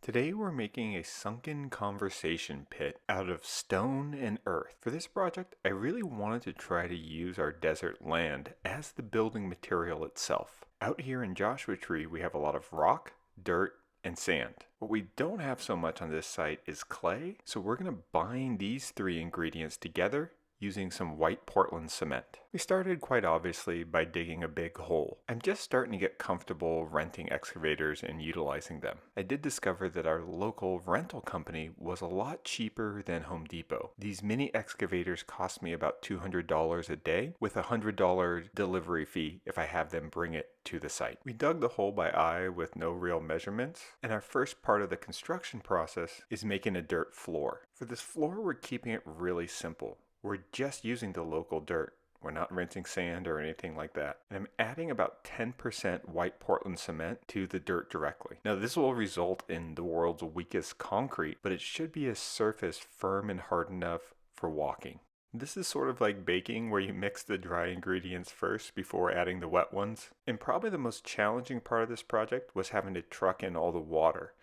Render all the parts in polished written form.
Today we're making a sunken conversation pit out of stone and earth. For this project, I really wanted to try to use our desert land as the building material itself. Out here in Joshua Tree, we have a lot of rock, dirt, and sand. What we don't have so much on this site is clay, so we're going to bind these three ingredients together using some white Portland cement. We started quite obviously by digging a big hole. I'm just starting to get comfortable renting excavators and utilizing them. I did discover that our local rental company was a lot cheaper than Home Depot. These mini excavators cost me about $200 a day with a $100 delivery fee if I have them bring it to the site. We dug the hole by eye with no real measurements, and our first part of the construction process is making a dirt floor. For this floor, we're keeping it really simple. We're just using the local dirt. We're not rinsing sand or anything like that. And I'm adding about 10% white Portland cement to the dirt directly. Now this will result in the world's weakest concrete, but it should be a surface firm and hard enough for walking. This is sort of like baking where you mix the dry ingredients first before adding the wet ones. And probably the most challenging part of this project was having to truck in all the water.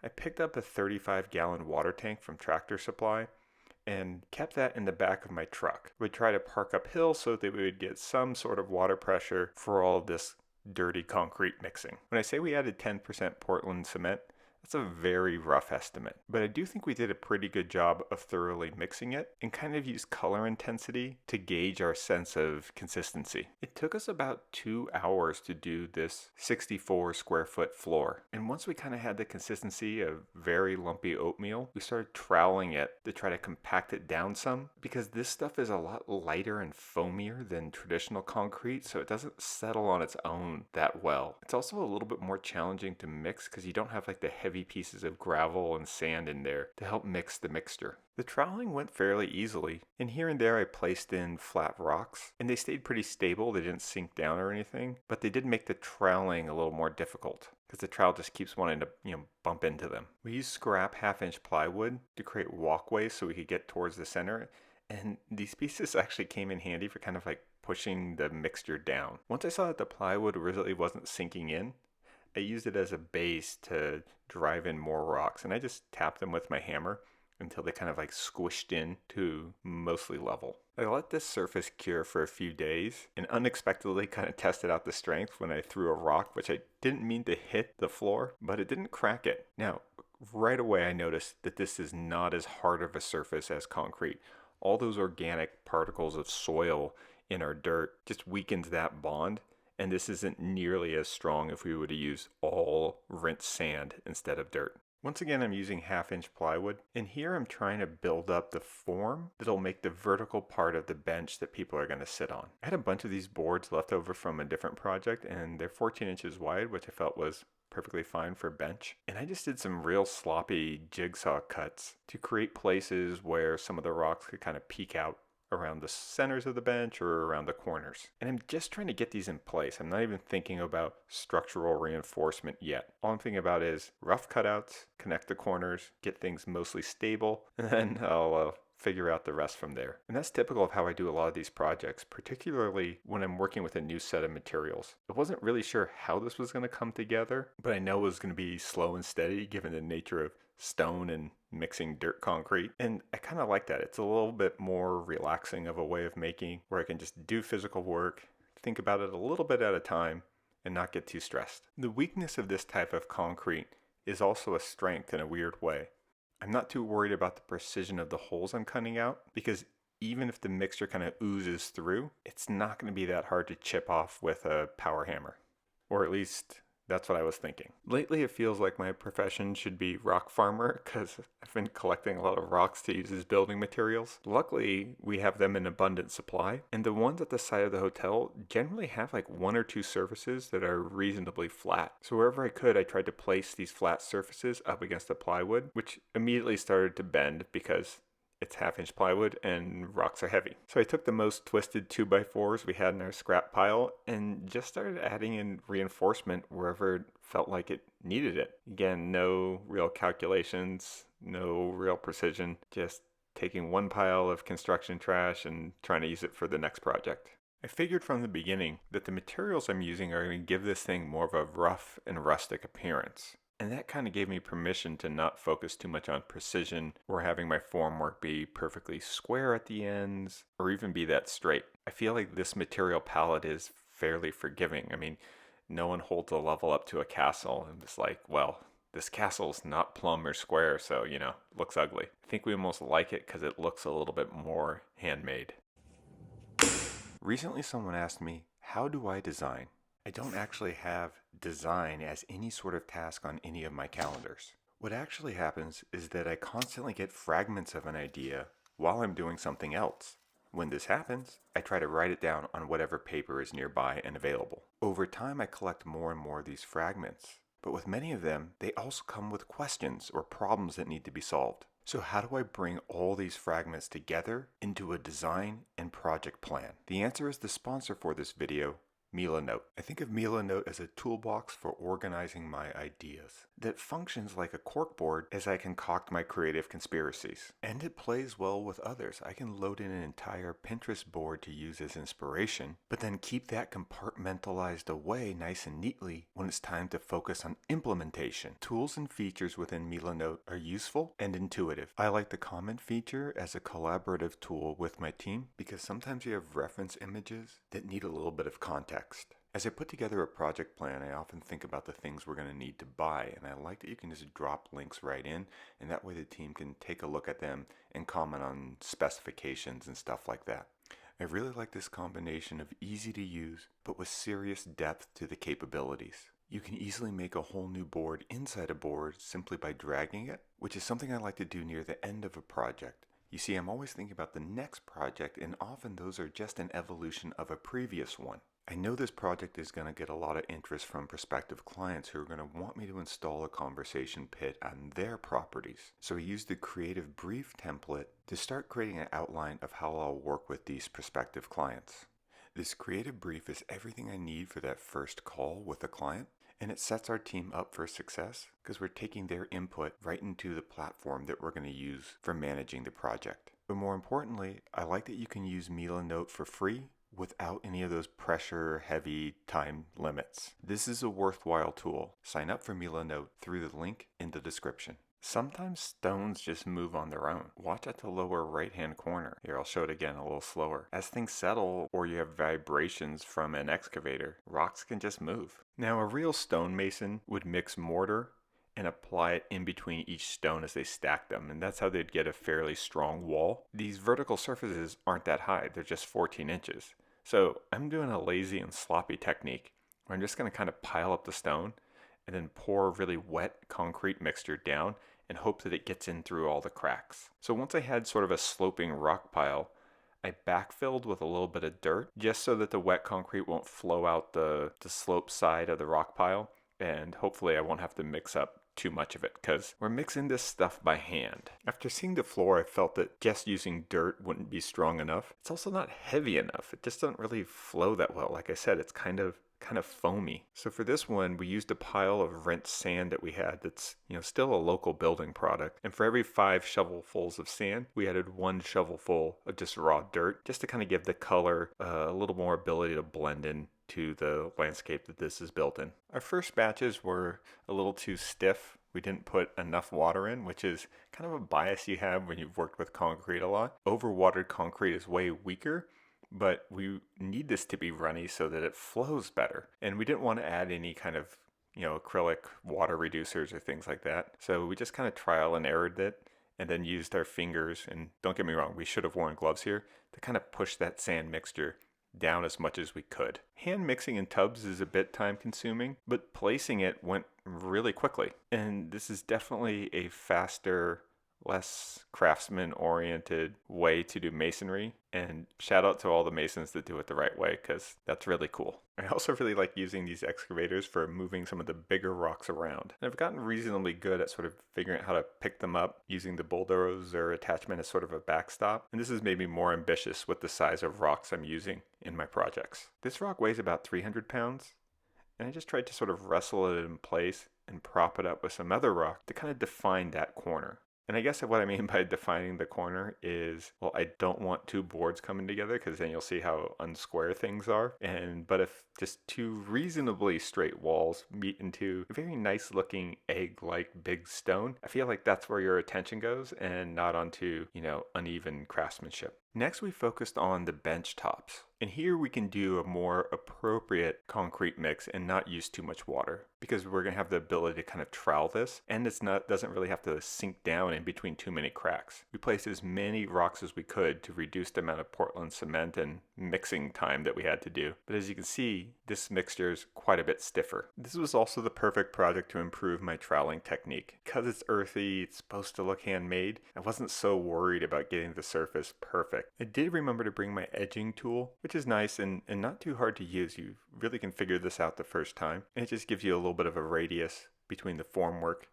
I picked up a 35-gallon water tank from Tractor Supply and kept that in the back of my truck. We'd try to park uphill so that we would get some sort of water pressure for all of this dirty concrete mixing. When I say we added 10% Portland cement, that's a very rough estimate, but I do think we did a pretty good job of thoroughly mixing it and kind of used color intensity to gauge our sense of consistency. It took us about 2 hours to do this 64 square foot floor, and once we kind of had the consistency of very lumpy oatmeal, we started troweling it to try to compact it down some, because this stuff is a lot lighter and foamier than traditional concrete, so it doesn't settle on its own that well. It's also a little bit more challenging to mix because you don't have like the heavy pieces of gravel and sand in there to help mix the mixture. The troweling went fairly easily, and here and there I placed in flat rocks, and they stayed pretty stable. They didn't sink down or anything, but they did make the troweling a little more difficult because the trowel just keeps wanting to, bump into them. We used scrap 1/2-inch plywood to create walkways so we could get towards the center, and these pieces actually came in handy for kind of like pushing the mixture down. Once I saw that the plywood really wasn't sinking in, I used it as a base to drive in more rocks, and I just tapped them with my hammer until they kind of like squished in to mostly level. I let this surface cure for a few days and unexpectedly kind of tested out the strength when I threw a rock, which I didn't mean to hit the floor, but it didn't crack it. Now, right away I noticed that this is not as hard of a surface as concrete. All those organic particles of soil in our dirt just weakens that bond. And this isn't nearly as strong if we were to use all rinsed sand instead of dirt. Once again, I'm using 1/2-inch plywood, and here I'm trying to build up the form that'll make the vertical part of the bench that people are going to sit on. I had a bunch of these boards left over from a different project, and they're 14 inches wide, which I felt was perfectly fine for a bench. And I just did some real sloppy jigsaw cuts to create places where some of the rocks could kind of peek out around the centers of the bench or around the corners. And I'm just trying to get these in place. I'm not even thinking about structural reinforcement yet. All I'm thinking about is rough cutouts, connect the corners, get things mostly stable, and then I'll figure out the rest from there. And that's typical of how I do a lot of these projects, particularly when I'm working with a new set of materials. I wasn't really sure how this was going to come together, but I know it was going to be slow and steady given the nature of stone and mixing dirt concrete, and I kind of like that. It's a little bit more relaxing of a way of making where I can just do physical work, think about it a little bit at a time, and not get too stressed. The weakness of this type of concrete is also a strength in a weird way. I'm not too worried about the precision of the holes I'm cutting out, because even if the mixture kind of oozes through, it's not going to be that hard to chip off with a power hammer, or at least that's what I was thinking. Lately, it feels like my profession should be rock farmer because I've been collecting a lot of rocks to use as building materials. Luckily, we have them in abundant supply, and the ones at the side of the hotel generally have like 1 or 2 surfaces that are reasonably flat. So wherever I could, I tried to place these flat surfaces up against the plywood, which immediately started to bend because it's 1/2-inch plywood and rocks are heavy. So I took the most twisted 2x4s we had in our scrap pile and just started adding in reinforcement wherever it felt like it needed it. Again, no real calculations, no real precision, just taking one pile of construction trash and trying to use it for the next project. I figured from the beginning that the materials I'm using are going to give this thing more of a rough and rustic appearance. And that kind of gave me permission to not focus too much on precision or having my formwork be perfectly square at the ends or even be that straight. I feel like this material palette is fairly forgiving. I mean, no one holds a level up to a castle and it's like, well, this castle's not plumb or square, so, looks ugly. I think we almost like it because it looks a little bit more handmade. Recently, someone asked me, how do I design? I don't actually have design as any sort of task on any of my calendars. What actually happens is that I constantly get fragments of an idea while I'm doing something else. When this happens, I try to write it down on whatever paper is nearby and available. Over time, I collect more and more of these fragments. But with many of them, they also come with questions or problems that need to be solved. So how do I bring all these fragments together into a design and project plan? The answer is the sponsor for this video, Milanote. I think of Milanote as a toolbox for organizing my ideas that functions like a corkboard as I concoct my creative conspiracies. And it plays well with others. I can load in an entire Pinterest board to use as inspiration, but then keep that compartmentalized away nice and neatly when it's time to focus on implementation. Tools and features within Milanote are useful and intuitive. I like the comment feature as a collaborative tool with my team because sometimes you have reference images that need a little bit of context. As I put together a project plan, I often think about the things we're going to need to buy, and I like that you can just drop links right in, and that way the team can take a look at them and comment on specifications and stuff like that. I really like this combination of easy to use, but with serious depth to the capabilities. You can easily make a whole new board inside a board simply by dragging it, which is something I like to do near the end of a project. You see, I'm always thinking about the next project, and often those are just an evolution of a previous one. I know this project is going to get a lot of interest from prospective clients who are going to want me to install a conversation pit on their properties. So I used the creative brief template to start creating an outline of how I'll work with these prospective clients. This creative brief is everything I need for that first call with a client, and it sets our team up for success because we're taking their input right into the platform that we're going to use for managing the project. But more importantly, I like that you can use Milanote for free without any of those pressure-heavy time limits. This is a worthwhile tool. Sign up for Milanote through the link in the description. Sometimes stones just move on their own. Watch at the lower right-hand corner. Here, I'll show it again a little slower. As things settle or you have vibrations from an excavator, rocks can just move. Now, a real stonemason would mix mortar and apply it in between each stone as they stack them, and that's how they'd get a fairly strong wall. These vertical surfaces aren't that high, they're just 14 inches. So I'm doing a lazy and sloppy technique where I'm just going to kind of pile up the stone and then pour really wet concrete mixture down and hope that it gets in through all the cracks. So once I had sort of a sloping rock pile, I backfilled with a little bit of dirt just so that the wet concrete won't flow out the slope side of the rock pile, and hopefully I won't have to mix up too much of it because we're mixing this stuff by hand. After seeing the floor, I felt that just using dirt wouldn't be strong enough. It's also not heavy enough. It just doesn't really flow that well. Like I said, it's kind of foamy. So for this one, we used a pile of rinsed sand that we had that's, still a local building product. And for every 5 shovelfuls of sand, we added 1 shovelful of just raw dirt just to kind of give the color a little more ability to blend in to the landscape that this is built in. Our first batches were a little too stiff. We didn't put enough water in, which is kind of a bias you have when you've worked with concrete a lot. Overwatered concrete is way weaker, but we need this to be runny so that it flows better. And we didn't want to add any kind of, acrylic water reducers or things like that. So we just kind of trial and errored it and then used our fingers, and don't get me wrong, we should have worn gloves here, to kind of push that sand mixture down as much as we could. Hand mixing in tubs is a bit time consuming, but placing it went really quickly. And this is definitely a faster, less craftsman oriented way to do masonry, and shout out to all the masons that do it the right way because that's really cool. I also really like using these excavators for moving some of the bigger rocks around. And I've gotten reasonably good at sort of figuring out how to pick them up using the bulldozer attachment as sort of a backstop. And this has made me more ambitious with the size of rocks I'm using in my projects. This rock weighs about 300 pounds, and I just tried to sort of wrestle it in place and prop it up with some other rock to kind of define that corner. And I guess what I mean by defining the corner is, well, I don't want two boards coming together because then you'll see how unsquare things are. But if just two reasonably straight walls meet into a very nice looking egg-like big stone, I feel like that's where your attention goes and not onto, uneven craftsmanship. Next, we focused on the bench tops. And here we can do a more appropriate concrete mix and not use too much water because we're going to have the ability to kind of trowel this, and doesn't really have to sink down in between too many cracks. We placed as many rocks as we could to reduce the amount of Portland cement and mixing time that we had to do. But as you can see, this mixture is quite a bit stiffer. This was also the perfect project to improve my troweling technique. Because it's earthy, it's supposed to look handmade, I wasn't so worried about getting the surface perfect. I did remember to bring my edging tool, which is nice and not too hard to use. You really can figure this out the first time. And it just gives you a little bit of a radius between the formwork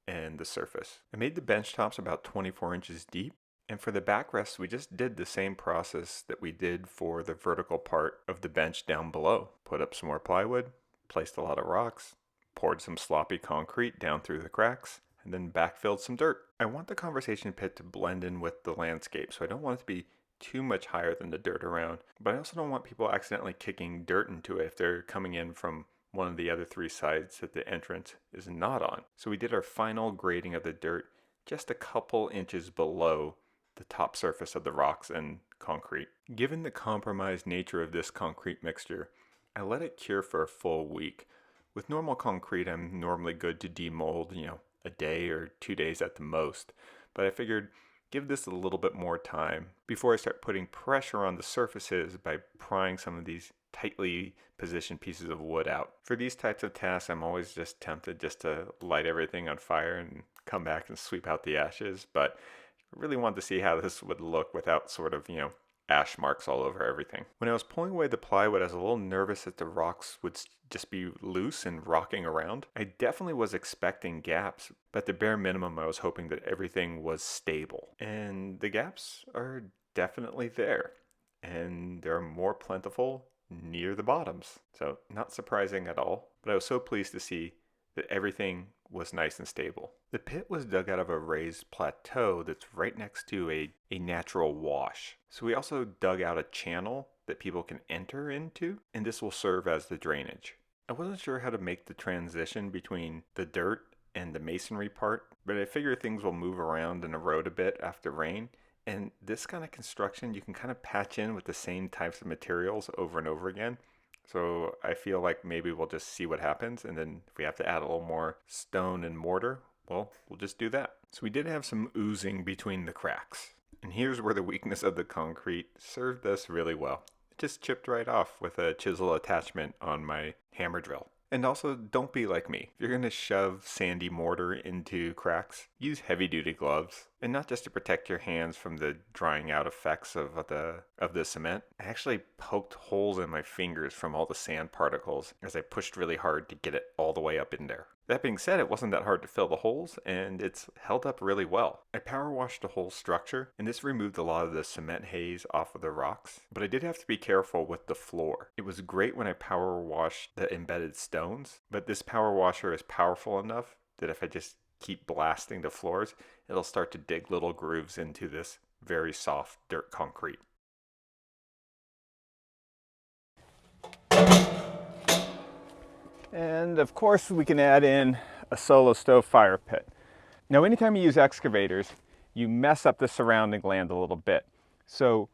and the surface. I made the bench tops about 24 inches deep. And for the backrests, we just did the same process that we did for the vertical part of the bench down below. Put up some more plywood, placed a lot of rocks, poured some sloppy concrete down through the cracks, and then backfilled some dirt. I want the conversation pit to blend in with the landscape, so I don't want it to be too much higher than the dirt around, but I also don't want people accidentally kicking dirt into it if they're coming in from one of the other three sides that the entrance is not on. So we did our final grading of the dirt just a couple inches below the top surface of the rocks and concrete. Given the compromised nature of this concrete mixture, I let it cure for a full week. With normal concrete, I'm normally good to demold, a day or 2 days at the most, but I figured give this a little bit more time before I start putting pressure on the surfaces by prying some of these tightly positioned pieces of wood out. For these types of tasks, I'm always just tempted just to light everything on fire and come back and sweep out the ashes, but I really wanted to see how this would look without sort of, ash marks all over everything. When I was pulling away the plywood, I was a little nervous that the rocks would just be loose and rocking around. I definitely was expecting gaps, but at the bare minimum, I was hoping that everything was stable. And the gaps are definitely there, and they're more plentiful near the bottoms. So not surprising at all, but I was so pleased to see that everything was nice and stable. The pit was dug out of a raised plateau that's right next to a natural wash. So we also dug out a channel that people can enter into, and this will serve as the drainage. I wasn't sure how to make the transition between the dirt and the masonry part, but I figure things will move around and erode a bit after rain. And this kind of construction you can kind of patch in with the same types of materials over and over again. So I feel like maybe we'll just see what happens, and then if we have to add a little more stone and mortar, well, we'll just do that. So we did have some oozing between the cracks. And here's where the weakness of the concrete served us really well. It just chipped right off with a chisel attachment on my hammer drill. And also, don't be like me. If you're going to shove sandy mortar into cracks, use heavy-duty gloves. And not just to protect your hands from the drying out effects of the cement. I actually poked holes in my fingers from all the sand particles as I pushed really hard to get it all the way up in there. That being said, it wasn't that hard to fill the holes, and it's held up really well. I power washed the whole structure, and this removed a lot of the cement haze off of the rocks, but I did have to be careful with the floor. It was great when I power washed the embedded stones, but this power washer is powerful enough that if I just keep blasting the floors, it'll start to dig little grooves into this very soft dirt concrete. And of course we can add in a solo stove fire pit. Now anytime you use excavators, you mess up the surrounding land a little bit. So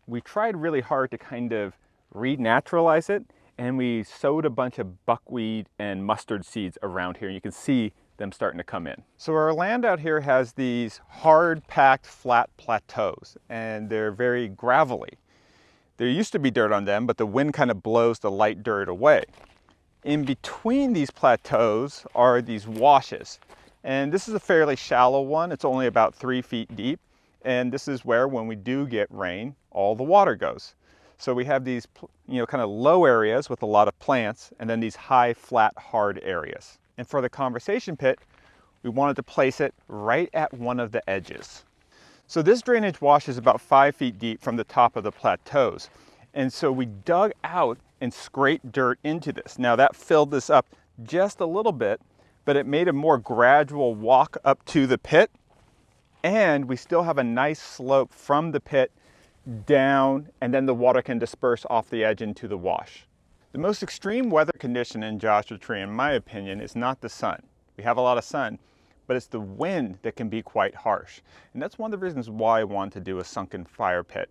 we tried really hard to kind of renaturalize it, and we sowed a bunch of buckwheat and mustard seeds around here. You can see them starting to come in. So our land out here has these hard packed flat plateaus, and they're very gravelly. There used to be dirt on them, but the wind kind of blows the light dirt away. In between these plateaus are these washes, and this is a fairly shallow one. It's only about 3 feet deep, and this is where, when we do get rain, all the water goes. So we have these, kind of low areas with a lot of plants, and then these high, flat, hard areas. And for the conversation pit, we wanted to place it right at one of the edges. So this drainage wash is about 5 feet deep from the top of the plateaus. And so we dug out and scraped dirt into this. Now that filled this up just a little bit, but it made a more gradual walk up to the pit. And we still have a nice slope from the pit down, and then the water can disperse off the edge into the wash. The most extreme weather condition in Joshua Tree, in my opinion, is not the sun. We have a lot of sun, but it's the wind that can be quite harsh. And that's one of the reasons why I wanted to do a sunken fire pit.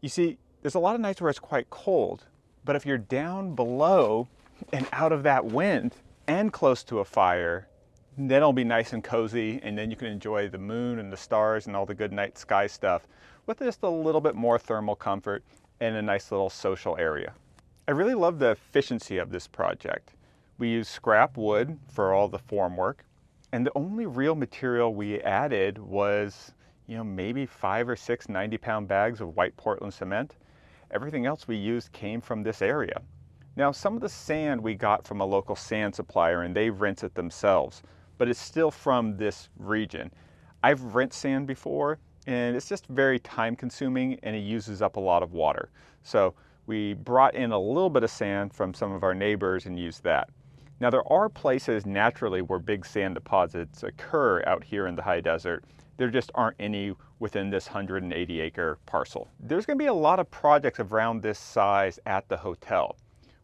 You see, there's a lot of nights where it's quite cold, but if you're down below and out of that wind and close to a fire, then it'll be nice and cozy, and then you can enjoy the moon and the stars and all the good night sky stuff with just a little bit more thermal comfort and a nice little social area. I really love the efficiency of this project. We used scrap wood for all the formwork, and the only real material we added was, maybe 5 or 6 90-pound bags of white Portland cement. Everything else we used came from this area. Now, some of the sand we got from a local sand supplier, and they rinse it themselves, but it's still from this region. I've rinsed sand before, and it's just very time consuming, and it uses up a lot of water. So we brought in a little bit of sand from some of our neighbors and used that. Now, there are places naturally where big sand deposits occur out here in the high desert. There just aren't any within this 180-acre parcel. There's going to be a lot of projects around this size at the hotel.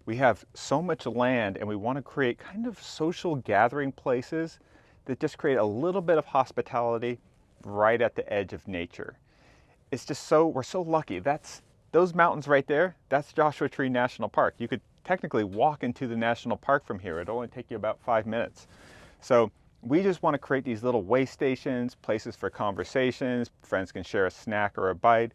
We have so much land, and we want to create kind of social gathering places that just create a little bit of hospitality right at the edge of nature. It's just we're so lucky. Those mountains right there, that's Joshua Tree National Park. You could technically walk into the national park from here. It'll only take you about 5 minutes. So we just want to create these little way stations, places for conversations. Friends can share a snack or a bite,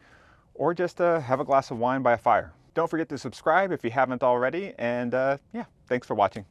or just have a glass of wine by a fire. Don't forget to subscribe if you haven't already, and yeah, thanks for watching.